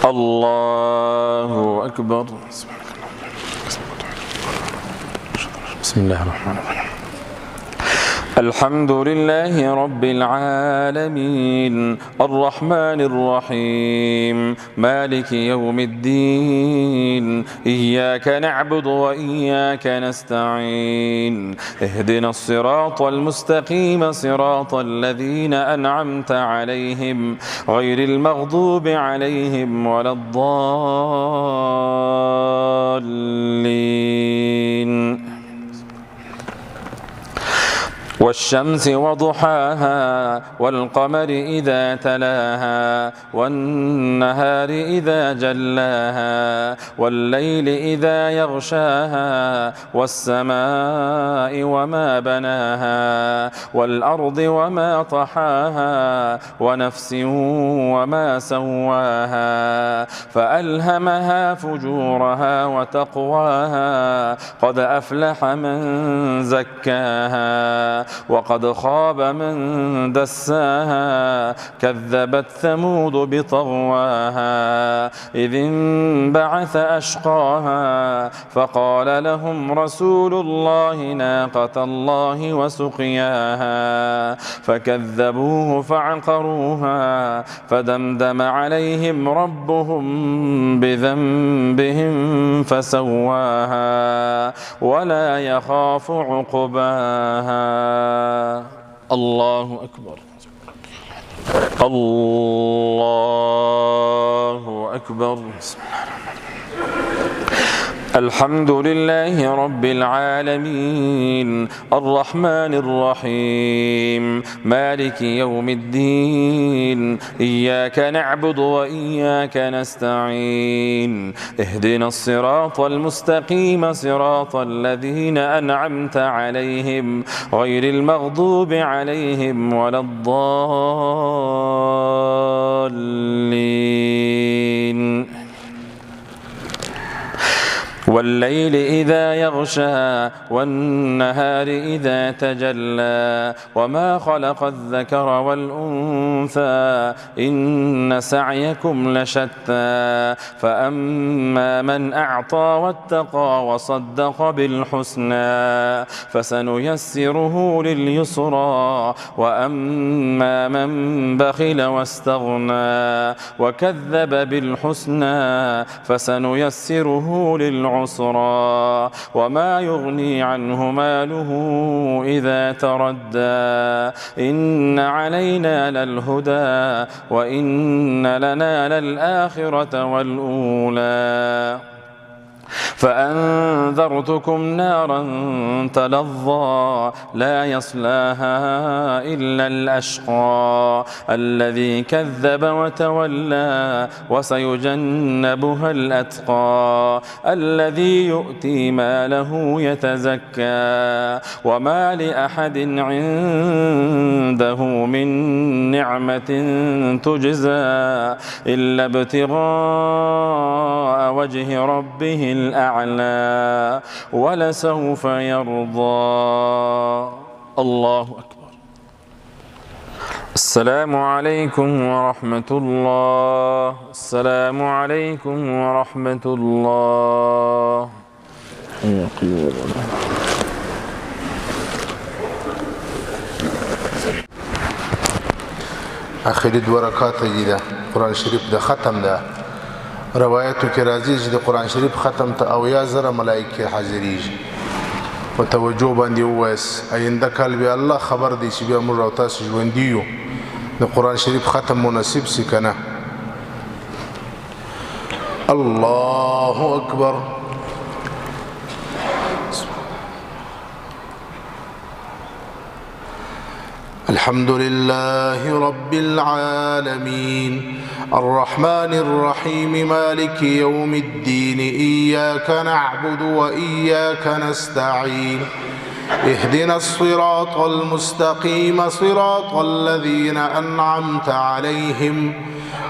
الله أكبر. بسم الله الرحمن الرحيم. الحمد لله رب العالمين الرحمن الرحيم مالك يوم الدين إياك نعبد وإياك نستعين اهدنا الصراط المستقيم صراط الذين أنعمت عليهم غير المغضوب عليهم ولا الضالين. والشمس وضحاها والقمر إذا تلاها والنهار إذا جلاها والليل إذا يغشاها والسماء وما بناها والأرض وما طحاها ونفس وما سواها فألهمها فجورها وتقواها قد أفلح من زكاها وقد خاب من دساها كذبت ثمود بطغواها إذ انبعث أشقاها فقال لهم رسول الله ناقة الله وسقياها فكذبوه فعقروها فدمدم عليهم ربهم بذنبهم فسواها ولا يخاف عقباها. الله أكبر. الله أكبر. بسم الله الرحمن الرحيم. الحمد لله رب العالمين الرحمن الرحيم مالك يوم الدين إياك نعبد وإياك نستعين اهدنا الصراط المستقيم صراط الذين أنعمت عليهم غير المغضوب عليهم ولا الضالين. والليل إذا يغشى والنهار إذا تجلى وما خلق الذكر والأنثى إن سعيكم لشتى فأما من أعطى واتقى وصدق بالحسنى فسنيسره لليسرى وأما من بخل واستغنى وكذب بالحسنى فسنيسره للعسرى وما يغني عنه ماله إذا تردى إن علينا للهدى وإن لنا للآخرة والأولى فأنذرتكم نارا تلظى لا يصلاها إلا الأشقى الذي كذب وتولى وسيجنبها الأتقى الذي يؤتي ماله يتزكى وما لأحد عنده من نعمة تجزى إلا ابتغاء وجه ربه الأعلى ولسوف يرضى. الله أكبر. السلام عليكم ورحمة الله. السلام عليكم ورحمة الله. آخر دو رکعات جدا قرآن شریف دا ختم دا روایتو کې راځي چې د قرآن شریف ختم ته 80,000 ملائکه حاضریږي په توجه باندې ووایس آینده کال بیا الله خبر دی چې بیا موږ او تاسو ژوندي یو د قرآن شریف ختم مناسب سي کنه. الله اکبر. الحمد لله رب العالمين الرحمن الرحيم مالك يوم الدين إياك نعبد وإياك نستعين اهدنا الصراط المستقيم صراط الذين أنعمت عليهم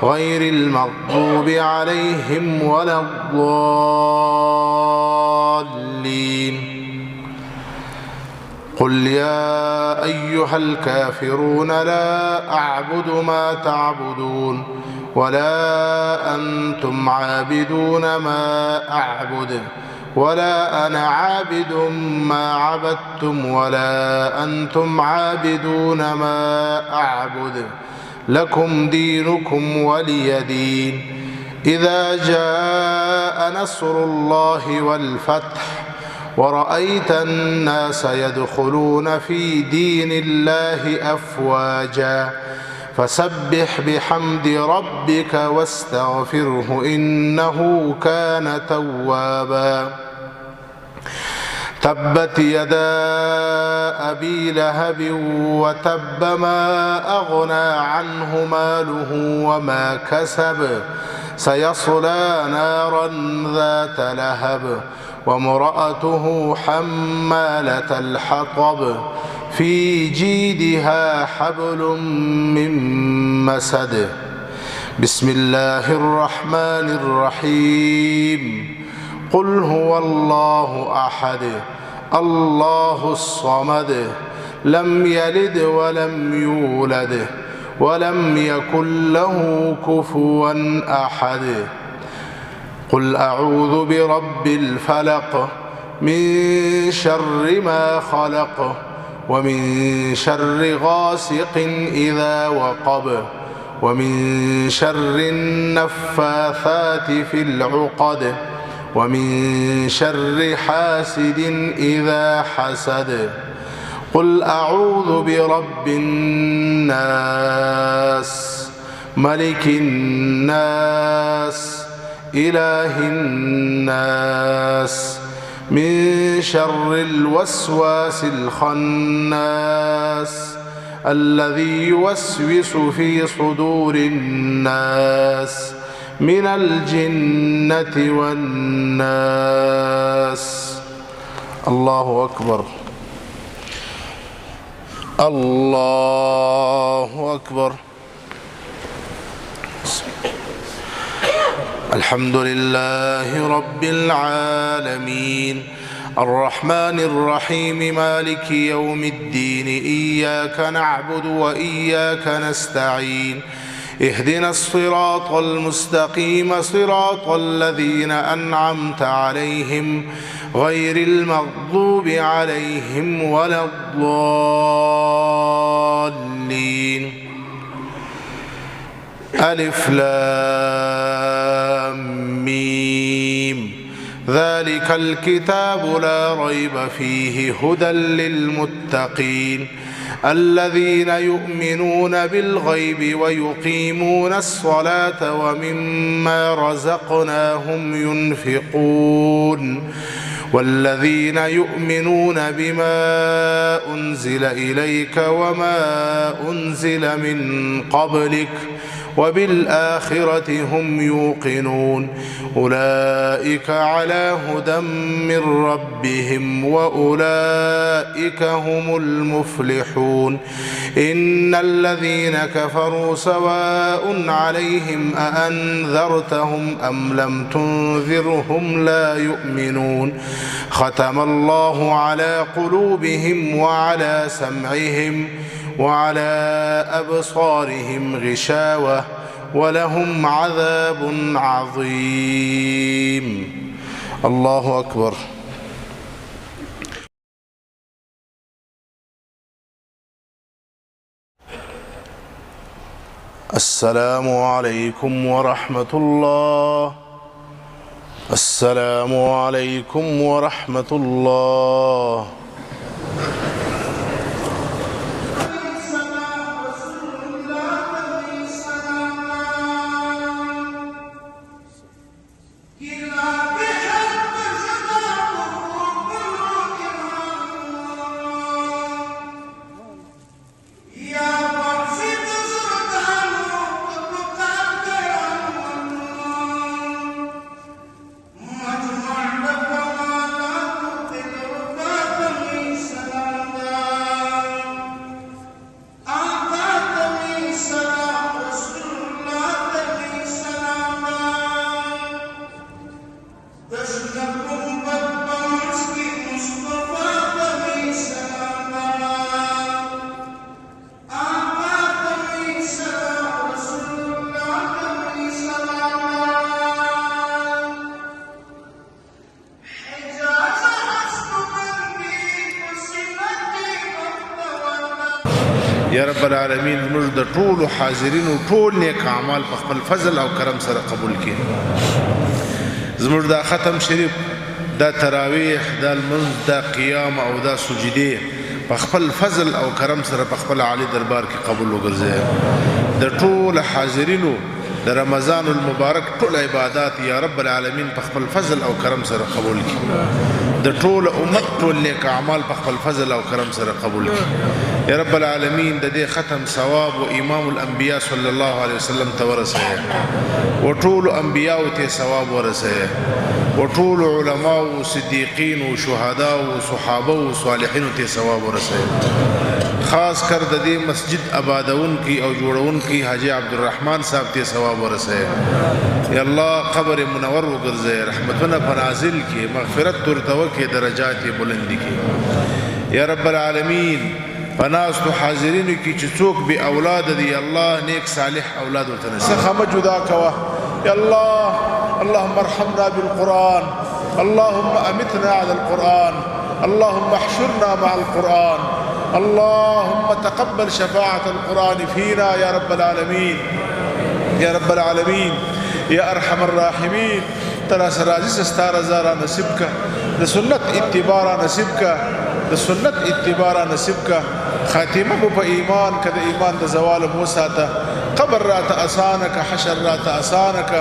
غير المغضوب عليهم ولا الضالين. قل يا أيها الكافرون لا أعبد ما تعبدون ولا أنتم عابدون ما أعبد ولا أنا عابد ما عبدتم ولا أنتم عابدون ما أعبد لكم دينكم ولي دين. إذا جاء نصر الله والفتح ورأيت الناس يدخلون في دين الله أفواجا فسبح بحمد ربك واستغفره إنه كان توابا. تبت يدا أبي لهب وتب ما أغنى عنه ماله وما كسب سيصلى نارا ذات لهب وامرأته حمالة الحطب في جيدها حبل من مسد. بسم الله الرحمن الرحيم. قل هو الله أحد الله الصمد لم يلد ولم يولد ولم يكن له كفوا أحد. قل أعوذ برب الفلق من شر ما خلق ومن شر غاسق إذا وقب ومن شر النفاثات في العقد ومن شر حاسد إذا حسد. قل أعوذ برب الناس ملك الناس إله الناس من شر الوسواس الخناس الذي يوسوس في صدور الناس من الجنة والناس. الله أكبر الله أكبر. الحمد لله رب العالمين الرحمن الرحيم مالك يوم الدين إياك نعبد وإياك نستعين اهدنا الصراط المستقيم صراط الذين أنعمت عليهم غير المغضوب عليهم ولا الضالين. ألف لام ميم ذلك الكتاب لا ريب فيه هدى للمتقين الذين يؤمنون بالغيب ويقيمون الصلاة ومما رزقناهم ينفقون والذين يؤمنون بما أنزل إليك وما أنزل من قبلك وبالآخرة هم يوقنون أولئك على هدى من ربهم وأولئك هم المفلحون. إن الذين كفروا سواء عليهم أأنذرتهم أم لم تنذرهم لا يؤمنون ختم الله على قلوبهم وعلى سمعهم وعلى أبصارهم غشاوة ولهم عذاب عظيم. الله أكبر. السلام عليكم ورحمة الله. السلام عليكم ورحمة الله. العالمین زموږ د ټولو حاضرینو ټول نیک اعمال په خپل فضل او کرم سره قبول کړي. زموږ دا ختم شریف، دا تراویح، دا المنځ، دا قیام او دا سجدې په خپل فضل او کرم سره په خپل عالی دربار کې قبول وګرځي. د ټول حاضرینو د رمضان المبارک ټول عبادات یا رب العالمین په خپل فضل او کرم سره قبول کړي. د ټول امت ټول نیک اعمال په خپل فضل او کرم سره قبول کړي. یا رب العالمین د دې ختم ثواب او امام الانبیاء صلی الله علیه وسلم ته ورسوي، او ټول انبیاء ته ثواب ورسوي، او ټول علما او صدیقین او شهدا او صحابه او صالحین ته ثواب ورسوي. خاص کر د دې مسجد آبادون کی او جوړون کی حاجی عبدالرحمن صاحب ته ثواب ورسوي. یا الله قبر منور وګرځي، رحمتونه پنازل کی، مغفرت ورته وکي، درجات بلند کی. یا رب العالمین پناستو حاضرینو کی چې څوک بے اولاد دی، الله نیک صالح اولاد ورته نصیب خمه جدا کوا. یا الله اللهم ارحمنا بالقرآن، اللهم امتنا على القرآن، اللهم احشرنا مع القرآن، اللهم تقبل شفاعة القرآن فينا يا رب العالمين. يا رب العالمين يا ارحم الراحمين، ترى سرازي ستار زارا نصیبك، د سنت اتبارا نصیبك، د سنت اتبارا نصیبك. خاتمه په ایمان کده ایمان د زوال موساته، قبر رات اسانك، حشر رات اسانك،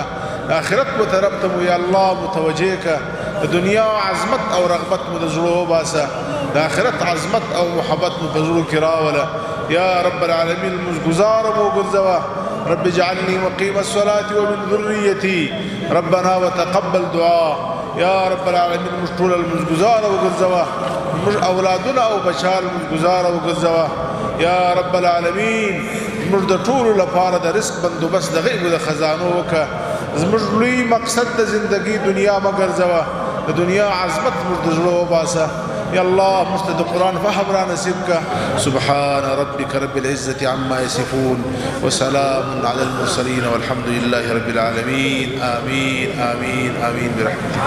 آخرت متربتم یا الله متوجهك. د دنیا عظمت او رغبت مو د زړه باسه، د آخرت عظمت او محبت مو په زړه کې راوله. یا رب العالمین مزګزار مو ګرځوه. رب اجعلني مقيم الصلاة ومن ذريتي ربنا وتقبل دعاء. یا رب العالمین موږ ټول مزګزار وګرځوه، موږ اولادونه او بچال مزګزار وګرځوه. یا رب العالمین موږ د ټولو لپاره د رزق بندوبست د غیب د خزانو وکړه. زموږ لوی مقصد د زندگی دنیا مه ګرځوه، د دنیا عظمت موږ د زړه وباسه. یا الله موږ ته د قرآن فهم را نصیب کړه. سبحان ربك رب العزة عما يصفون وسلام على المرسلين والحمد لله رب العالمين. آمين آمين آمين برحمتك.